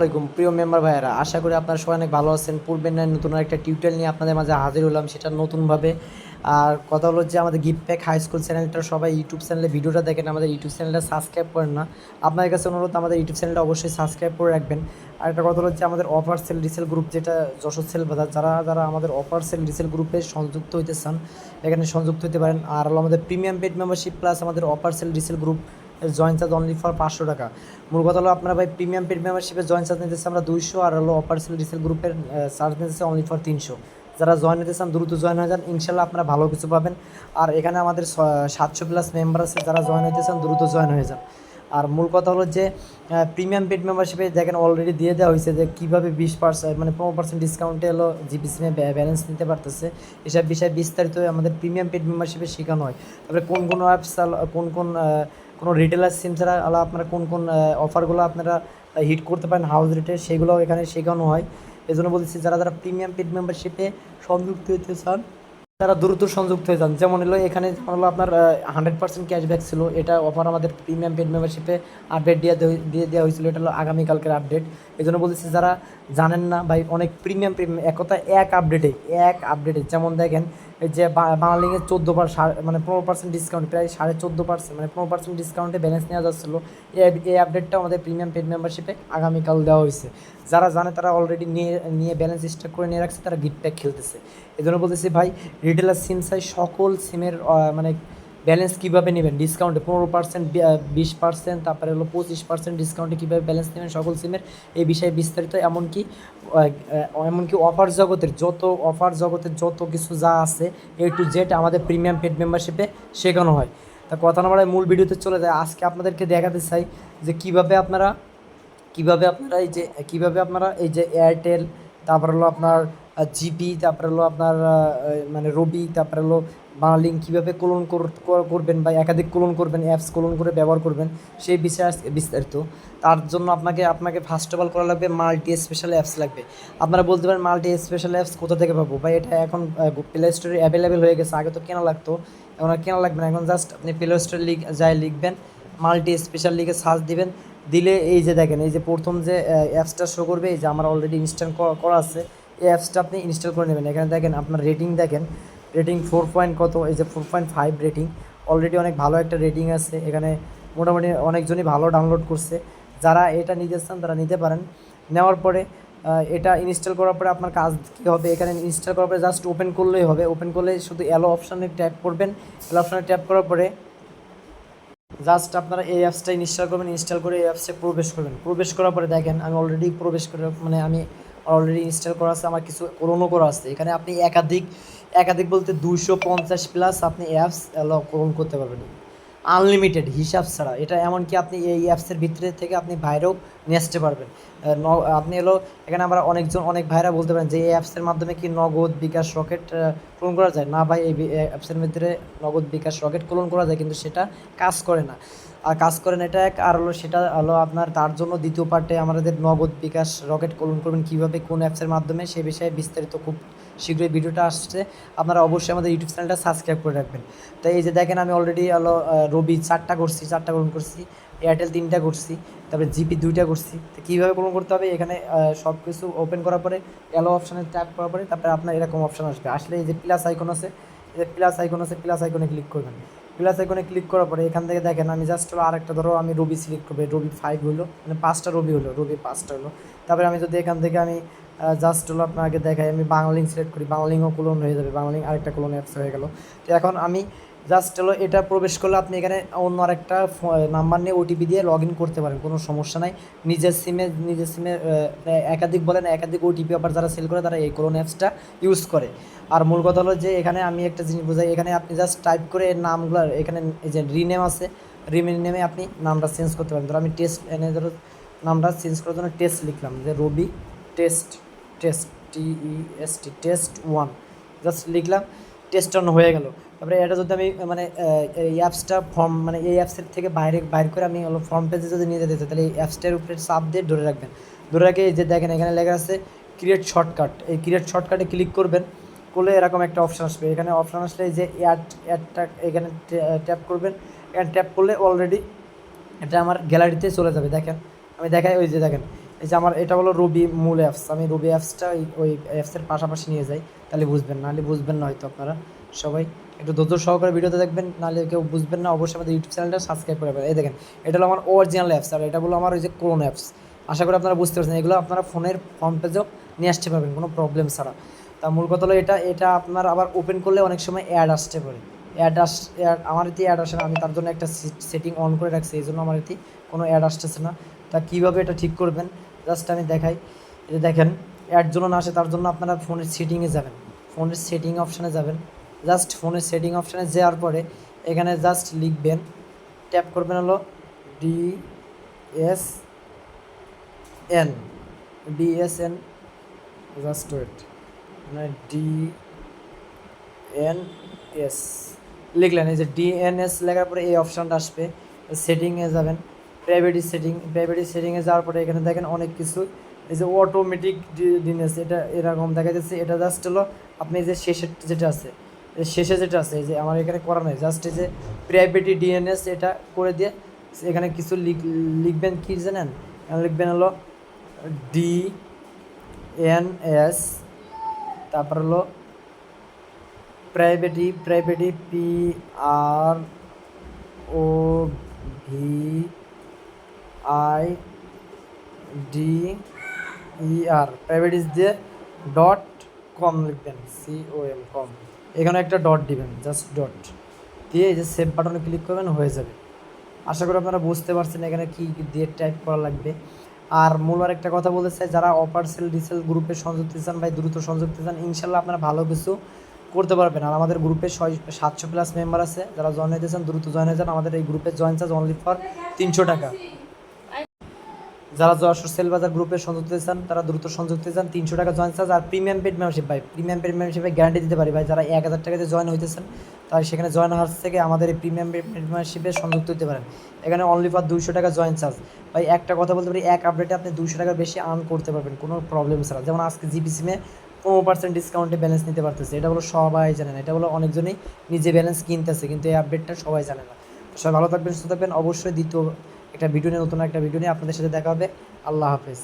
আসসালামাইকুম প্রিয় মেম্বার ভাইয়েরা, আশা করি আপনারা সবাই অনেক ভালো আছেন। পূর্বের নয় নতুন একটা টিউটোরিয়াল নিয়ে আপনাদের মাঝে হাজির হলাম, সেটা নতুনভাবে। আর কথা হলো যে আমাদের গিফট প্যাক হাই স্কুল চ্যানেলটা সবাই ইউটিউব চ্যানেলে ভিডিওটা দেখেন, আমাদের ইউটিউব চ্যানেলটা সাবস্ক্রাইব করেন না। আপনাদের কাছে অনুরোধ, আমাদের ইউটিউব চ্যানেলটা অবশ্যই সাবস্ক্রাইব করে রাখবেন। আর একটা কথা হলো যে আমাদের অফার সেল রিসেল গ্রুপ, যেটা যশোর সেল বাজার, যারা যারা আমাদের অফার সেল রিসেল গ্রুপে সংযুক্ত হইতে চান এখানে সংযুক্ত হতে পারেন। আর হলো আমাদের প্রিমিয়াম পেড মেম্বারশিপ প্লাস আমাদের offer sell resell group join charge only for 500 টাকা। মূল কথা হলো আপনারা ভাই প্রিমিয়াম পেড মেম্বারশিপে জয়েন চার্জ নিতেছে আমরা 200, আর হলো অফার সেল রিসেল গ্রুপের চার্জ নিতেছে অনলি ফর 300। যারা জয়েন নিতে চান দ্রুত জয়েন হয়ে যান, ইনশাল্লাহ আপনারা ভালো কিছু পাবেন। আর এখানে আমাদের 700+ মেম্বার আছে, যারা জয়েন হইতে চান দ্রুত জয়েন হয়ে যান। আর মূল কথা হলো যে প্রিমিয়াম পেড মেম্বারশিপে দেখেন অলরেডি দিয়ে দেওয়া হয়েছে যে কীভাবে 20% মানে 15% ডিসকাউন্টে হলো জিপি সিমে ব্যালেন্স নিতে পারতেছে। এসব বিষয়ে বিস্তারিত আমাদের প্রিমিয়াম পেড মেম্বারশিপে শেখানো হয়। তারপরে কোন কোন অ্যাপস, কোনো রিটেলার সিম ছাড়া আলাদা আপনারা কোন কোন অফারগুলো আপনারা হিট করতে পারেন হাউস রেটে, সেগুলোও এখানে শেখানো হয়। এই জন্য বলছি, যারা যারা প্রিমিয়াম পেড মেম্বারশিপে সংযুক্ত হতে চান তারা দ্রুত সংযুক্ত হয়ে যান। যেমন হলো এখানে যেমন হলো আপনার 100% ক্যাশব্যাক ছিল, এটা অফার আমাদের প্রিমিয়াম পেড মেম্বারশিপে আপডেট দিয়ে দেওয়া হয়েছিল। এটা হলো আগামীকালকের আপডেট। এই জন্য বলতেছি, যারা জানেন না ভাই, অনেক প্রিমিয়াম এক কথা এক আপডেটে যেমন দেখেন এই যে বাংলালিংকের 15% ডিসকাউন্ট, প্রায় 14.5%, মানে 15% ডিসকাউন্টে ব্যালেন্স নেওয়া যাচ্ছিলো। এই আপডেটটা আমাদের প্রিমিয়াম পেড মেম্বারশিপে আগামীকাল দেওয়া হয়েছে। যারা জানে তারা অলরেডি নিয়ে ব্যালেন্স স্টক করে নিয়ে রাখছে, তারা গিফট প্যাক খেলতেছে। এই জন্য বলতেছি ভাই, রিটেলার সিম চাই সকল সিমের মানে ব্যালেন্স কীভাবে নেবেন ডিসকাউন্টে 15%, 20%, তারপরে হলো 25% ডিসকাউন্টে কীভাবে ব্যালেন্স নেবেন সকল সিমের, এই বিষয়ে বিস্তারিত এমনকি অফার জগতের যত কিছু যা আছে A to Z আমাদের প্রিমিয়াম পেড মেম্বারশিপে শেখানো হয়। তা কথা না বাড়ায় মূল ভিডিওতে চলে যায়। আজকে আপনাদেরকে দেখাতে চাই যে কীভাবে আপনারা এই যে এয়ারটেল, তারপর হলো আপনার জিপি, তারপরে হলো আপনার মানে রবি, তারপরে হলো বাংলালিংক কীভাবে ক্লোন করবেন বা একাধিক ক্লোন করবেন, অ্যাপস ক্লোন করে ব্যবহার করবেন, সেই বিষয়ে আজকে বিস্তারিত। তার জন্য আপনাকে ফার্স্ট অফ অল করা লাগবে মাল্টি স্পেশাল অ্যাপস লাগবে। আপনারা বলতে পারেন মাল্টি স্পেশাল অ্যাপস কোথা থেকে পাবো ভাই? এটা এখন প্লে স্টোরে অ্যাভেলেবেল হয়ে গেছে, আগে তো কেনা লাগতো, এখন আর কেনা লাগবে না। এখন জাস্ট আপনি প্লে স্টোরে লিখবেন মাল্টি স্পেশাল, লিখে সার্চ দিবেন। দিলে এই যে দেখেন, এই যে প্রথম যে অ্যাপসটা শো করবে, এই যে আমার অলরেডি ইনস্টল করা আছে, এই অ্যাপসটা আপনি ইনস্টল করে নেবেন। এখানে দেখেন আপনার রেটিং, দেখেন রেটিং 4 পয়েন্ট কত, এই যে 4.5 রেটিং, অলরেডি অনেক ভালো একটা রেটিং আছে এখানে। মোটামুটি অনেকজনই ভালো ডাউনলোড করছে। যারা এটা নিতে চান তারা নিতে পারেন। নেওয়ার পরে এটা ইনস্টল করার পরে আপনার কাজ কী হবে, এখানে ইনস্টল করার পরে জাস্ট ওপেন করলেই হবে। ওপেন করলে শুধু অ্যালো অপশানে ট্যাপ করবেন। অ্যালো অপশানে ট্যাপ করার পরে জাস্ট আপনারা এই অ্যাপসটা ইনস্টল করবেন। ইনস্টল করে এই অ্যাপসে প্রবেশ করবেন। প্রবেশ করার পরে দেখেন আমি অলরেডি প্রবেশ করে, মানে আমি অলরেডি ইনস্টল করা আছে, আমার কিছু ক্লোনও করা আছে। এখানে আপনি একাধিক বলতে 250+ আপনি অ্যাপস ক্লোন করতে পারবেন আনলিমিটেড, হিসাব ছাড়া। এটা এমনকি আপনি এই অ্যাপসের ভিতরে থেকে আপনি বাইরেও নিয়ে আসতে পারবেন। আপনি এখানে আমরা অনেক ভাইরা বলতে পারেন যে এই অ্যাপসের মাধ্যমে কি নগদ, বিকাশ, রকেট ক্লোন করা যায়? না ভাই, এই অ্যাপসের ভিতরে নগদ, বিকাশ, রকেট ক্লোন করা যায়, কিন্তু সেটা কাজ করে না। আর কাজ করে না এটা এক, আর সেটা আপনার তার জন্য দ্বিতীয় পার্টে আমাদের নগদ, বিকাশ, রকেট ক্লোন করবেন কীভাবে, কোন অ্যাপসের মাধ্যমে, সে বিষয়ে বিস্তারিত খুব শীঘ্রই ভিডিওটা আসছে। আপনারা অবশ্যই আমাদের ইউটিউব চ্যানেলটা সাবস্ক্রাইব করে রাখবেন। তো এই যে দেখেন আমি অলরেডি রবি 4টা ক্লোন করছি, এয়ারটেল 3টা করছি, তারপরে জিপি 2টা করছি। তো কীভাবে ক্লোন করতে হবে, এখানে সব কিছু ওপেন করার পরে অ্যালো অপশানে ট্যাপ করার পরে তারপরে আপনার এরকম অপশান আসলে এই যে প্লাস আইকন আছে, প্লাস আইকনে ক্লিক করবেন। প্লাস আইকনে ক্লিক করার পরে এখান থেকে দেখেন আমি জাস্ট আরেকটা, ধরো আমি রবি সিলেক্ট করবো, রবি 5 হলো, মানে 5টা রবি হলো, রবি 5টা হলো। তারপরে আমি যদি এখান থেকে আমি জাস্ট আপনাকে দেখাই, আমি বাংলালিংক সিলেক্ট করি, বাংলালিংকও ক্লোন হয়ে যাবে, বাংলালিংক আরেকটা ক্লোন অ্যাপস হয়ে গেল। তো এখন আমি জাস্ট এটা প্রবেশ করলে আপনি এখানে অন্য আরেকটা নাম্বার নিয়ে ওটিপি দিয়ে লগ ইন করতে পারেন, কোনো সমস্যা নাই। নিজের সিমে একাধিক ওটিপি আবার যারা সেল করে তারা এই ক্লোন অ্যাপসটা ইউজ করে। আর মূল কথা হলো যে এখানে আমি একটা জিনিস বোঝাই, এখানে আপনি জাস্ট টাইপ করে এর নামগুলো, এখানে এই যে রিনেম আছে, রিনেমে আপনি নামটা চেঞ্জ করতে পারেন। ধরো আমি ধরো নামটা চেঞ্জ করার জন্য টেস্ট লিখলাম, যে রবি টেস্ট, টেস্ট 1 জাস্ট লিখলাম, টেস্ট 1 হয়ে গেল। তারপরে এটা যদি আমি মানে এই অ্যাপসটা মানে এই অ্যাপসের থেকে বাইরে করে আমি ফর্ম পেজে যদি নিয়ে যেতে চাই, তাহলে এই অ্যাপসটার উপরে চাপ দিয়ে ধরে রাখবেন। ধরে রাখে এই যে দেখেন এখানে লেখা আছে ক্রিয়েট শর্টকাট, এই ক্রিয়েট শর্টকাটে ক্লিক করবেন। করলে এরকম একটা অপশান আসবে। এখানে অপশান আসলে এই যে অ্যাডটা এখানে ট্যাপ করবেন। এখানে ট্যাপ করলে অলরেডি এটা আমার গ্যালারিতে চলে যাবে। দেখেন আমি দেখাই, ওই যে দেখেন এই যে আমার এটা হলো রবি মূল অ্যাপস, আমি রবি অ্যাপসটা ওই অ্যাপসের পাশাপাশি নিয়ে যাই, তাহলে বুঝবেন, নাহলে বুঝবেন না হয়তো আপনারা সবাই একটু ধৈর্য সহকারে ভিডিওতে দেখবেন, নাহলে কেউ বুঝবেন না। অবশ্যই আমাদের ইউটিউব চ্যানেলটা সাবস্ক্রাইব করে রাখবেন। এই দেখেন এটা হলো আমার অরিজিনাল অ্যাপস, আর এটা হলো আমার ওই যে ক্লোন অ্যাপস। আশা করি আপনারা বুঝতে পারছেন, এগুলো আপনারা ফোনের ফ্রন্ট পেজেও নিয়ে আসতে পারবেন কোনো প্রবলেম ছাড়া। তা মূল কথা হলো এটা আপনার আবার ওপেন করলে অনেক সময় অ্যাড আসতে পারে, অ্যাড আমার এতে অ্যাড আসে না, আমি তার জন্য একটা সেটিং অন করে রাখছি, এই জন্য আমার এতে কোনো অ্যাড আসতেছে না। তা কীভাবে এটা ঠিক করবেন জাস্ট আমি দেখাই। এটা দেখেন অ্যাড জন্য না আসে, তার জন্য আপনারা ফোনের সেটিংয়ে যাবেন, ফোনের সেটিং অপশানে যাবেন। জাস্ট ফোনের সেটিং অপশানে যাওয়ার পরে এখানে জাস্ট লিখবেন, ট্যাপ করবেন হলো DSN, DSN, জাস্ট ওয়েট, মানে DNS লিখলেন, এই যে DNS লেখার পরে এই অপশানটা আসবে, সেটিংয়ে যাবেন, প্রাইভেটি সেটিংয়ে যাওয়ার পরে এখানে দেখেন অনেক কিছু, এই যে অটোমেটিক ডিএনএস এটা এরকম দেখা যাচ্ছে। এটা জাস্ট হলো আপনি যে শেষের যেটা আছে, শেষে যেটা আছে, এই যে আমার এখানে করা নেই, জাস্ট এই যে প্রাইভেটি ডিএনএস এটা করে দিয়ে এখানে কিছু লিখবেন, কি জানেন, লিখবেন হলো DNS, তারপর হলো প্রাইভেটি PROVIDER, প্রাইভেটিস দিয়ে .com লিখবেন, COM, এখানে একটা ডট দিবেন, জাস্ট ডট দিয়ে এই যে সেভ বাটনে ক্লিক করবেন, হয়ে যাবে। আশা করি আপনারা বুঝতে পারছেন এখানে কি দিয়ে টাইপ করা লাগবে। আর মূল আর একটা কথা বলতে চাই, যারা অফার সেল ডিসেল গ্রুপে সংযুক্ত চান ভাই, দ্রুত সংযুক্ত চান, ইনশাল্লাহ আপনারা ভালো কিছু করতে পারবেন। আর আমাদের গ্রুপে 700+ মেম্বার আছে, যারা জয়েন হতে চান দ্রুত জয়েন হয়ে যান। আমাদের এই গ্রুপে জয়েন চার্জ অনলি ফর 300 টাকা। যারা যশোর সেলবাজার গ্রুপে সংযুক্ত চান তারা দ্রুত সংযুক্ত চান, 300 টাকা জয়েন চার্জ। আর প্রিমিয়াম পেড মেম্বারশিপ ভাই, প্রিমিয়াম পেড মেম্বারশিপে গ্যারান্টি দিতে পারি ভাই, যারা 1000 টাকাতে জয়েন হইতেছেন তাই সেখানে জয়েন হওয়ার থেকে আমাদের এই প্রিমিয়াম পেড মেম্বারশিপে সংযুক্ত হতে পারেন। এখানে অনলি ফর 200 টাকা জয়েন চার্জ। ভাই একটা কথা বলতে পারি, এক আপডেটে আপনি 200 টাকার বেশি আর্ন করতে পারবেন কোনো প্রবলেম ছাড়া। যেমন আজকে জিপি সিমে 15% ডিসকাউন্টে ব্যালেন্স নিতে পারতেছে, এটা হলো সবাই জানেন, এটা হলো অনেকজনই নিজে ব্যালেন্স কিনতেছে, কিন্তু এই আপডেটটা সবাই জানে না। সবাই ভালো থাকবেন, সুস্থ থাকবেন। অবশ্যই দ্বিতীয় একটা ভিডিও নিয়ে, নতুন একটা ভিডিও নিয়ে আপনাদের সাথে দেখা হবে। আল্লাহ হাফেজ।